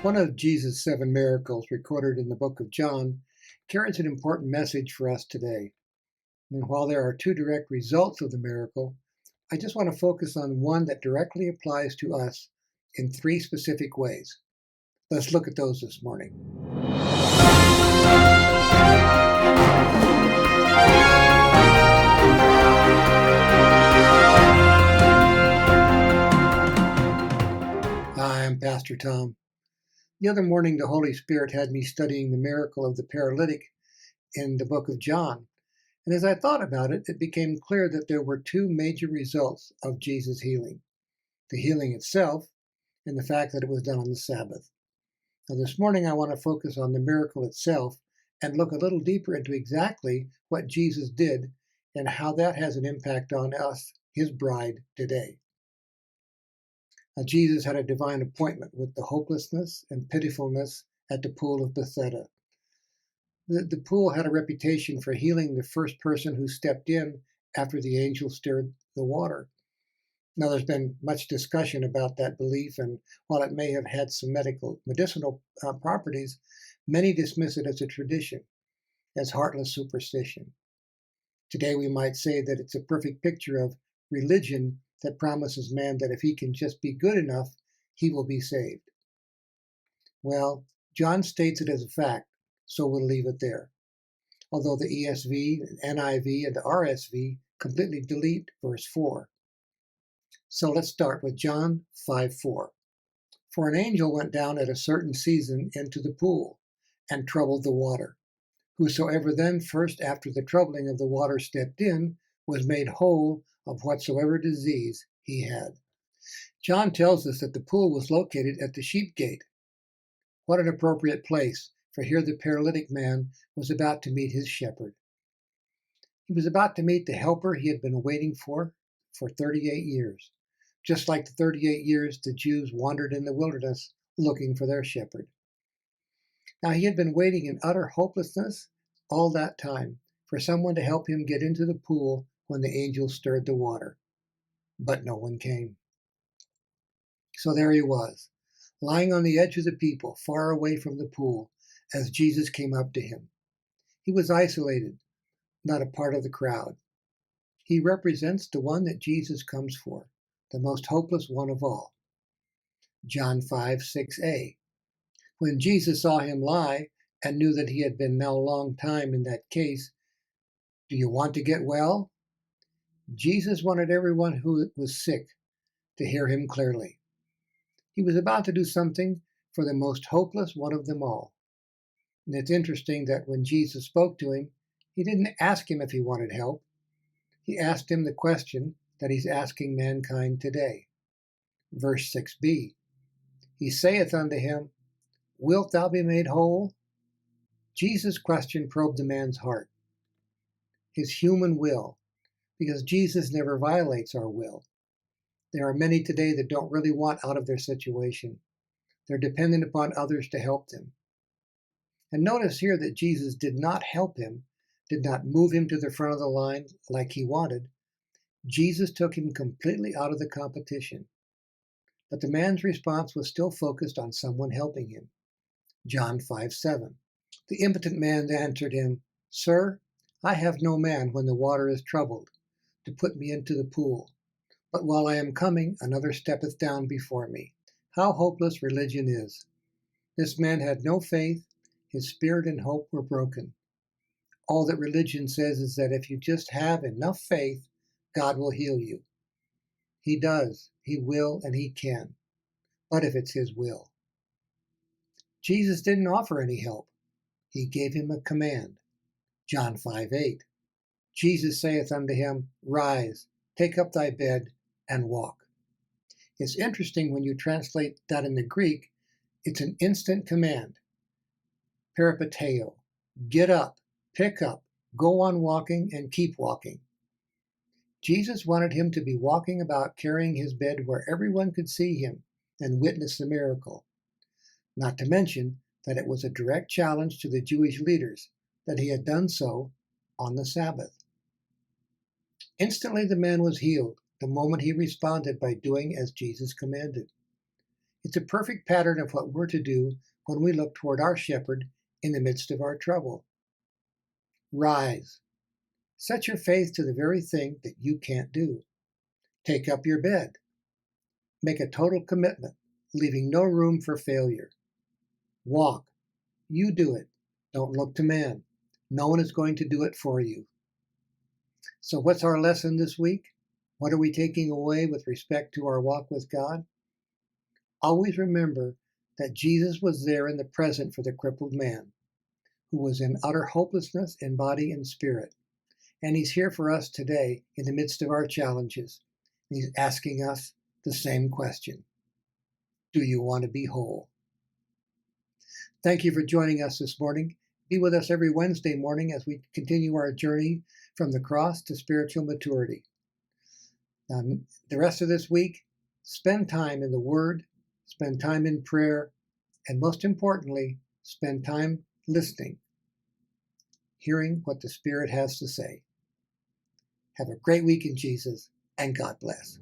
One of Jesus' 7 miracles recorded in the book of John carries an important message for us today. And while there are 2 direct results of the miracle, I just want to focus on one that directly applies to us in 3 specific ways. Let's look at those this morning. Hi, I'm Pastor Tom. The other morning, the Holy Spirit had me studying the miracle of the paralytic in the book of John. And as I thought about it, it became clear that there were 2 major results of Jesus' healing. The healing itself and the fact that it was done on the Sabbath. Now this morning I want to focus on the miracle itself and look a little deeper into exactly what Jesus did and how that has an impact on us, his bride, today. Now, Jesus had a divine appointment with the hopelessness and pitifulness at the Pool of Bethesda. The pool had a reputation for healing the first person who stepped in after the angel stirred the water. Now, there's been much discussion about that belief, and while it may have had some medicinal properties, many dismiss it as a tradition, as heartless superstition. Today, we might say that it's a perfect picture of religion that promises man that if he can just be good enough, he will be saved. Well, John states it as a fact, so we'll leave it there. Although the ESV, NIV, and the RSV completely delete verse 4. So let's start with John 5:4. For an angel went down at a certain season into the pool and troubled the water. Whosoever then first after the troubling of the water stepped in was made whole of whatsoever disease he had. John tells us that the pool was located at the sheep gate. What an appropriate place, for here the paralytic man was about to meet his shepherd. He was about to meet the helper he had been waiting for 38 years, just like the 38 years the Jews wandered in the wilderness looking for their shepherd. Now he had been waiting in utter hopelessness all that time for someone to help him get into the pool when the angel stirred the water. But no one came. So there he was, lying on the edge of the people, far away from the pool, as Jesus came up to him. He was isolated, not a part of the crowd. He represents the one that Jesus comes for, the most hopeless one of all. John 5:6a. When Jesus saw him lie and knew that he had been now a long time in that case, do you want to get well? Jesus wanted everyone who was sick to hear him clearly. He was about to do something for the most hopeless one of them all. And it's interesting that when Jesus spoke to him, he didn't ask him if he wanted help. He asked him the question that he's asking mankind today. Verse 6b. He saith unto him, Wilt thou be made whole? Jesus' question probed the man's heart, his human will, because Jesus never violates our will. There are many today that don't really want out of their situation. They're dependent upon others to help them. And notice here that Jesus did not help him, did not move him to the front of the line like he wanted. Jesus took him completely out of the competition. But the man's response was still focused on someone helping him. John 5:7. The impotent man answered him, Sir, I have no man when the water is troubled, to put me into the pool. But while I am coming, another steppeth down before me. How hopeless religion is. This man had no faith. His spirit and hope were broken. All that religion says is that if you just have enough faith, God will heal you. He does, he will, and he can. But if it's his will. Jesus didn't offer any help. He gave him a command. John 5:8. Jesus saith unto him, Rise, take up thy bed, and walk. It's interesting when you translate that in the Greek, it's an instant command. Peripateo. Get up, pick up, go on walking, and keep walking. Jesus wanted him to be walking about carrying his bed where everyone could see him and witness the miracle. Not to mention that it was a direct challenge to the Jewish leaders that he had done so on the Sabbath. Instantly the man was healed the moment he responded by doing as Jesus commanded. It's a perfect pattern of what we're to do when we look toward our shepherd in the midst of our trouble. Rise. Set your faith to the very thing that you can't do. Take up your bed. Make a total commitment, leaving no room for failure. Walk. You do it. Don't look to man. No one is going to do it for you. So what's our lesson this week? What are we taking away with respect to our walk with God? Always remember that Jesus was there in the present for the crippled man, who was in utter hopelessness in body and spirit. And he's here for us today in the midst of our challenges. He's asking us the same question. Do you want to be whole? Thank you for joining us this morning. Be with us every Wednesday morning as we continue our journey from the cross to spiritual maturity. The rest of this week, spend time in the Word, spend time in prayer, and most importantly, spend time listening, hearing what the Spirit has to say. Have a great week in Jesus, and God bless.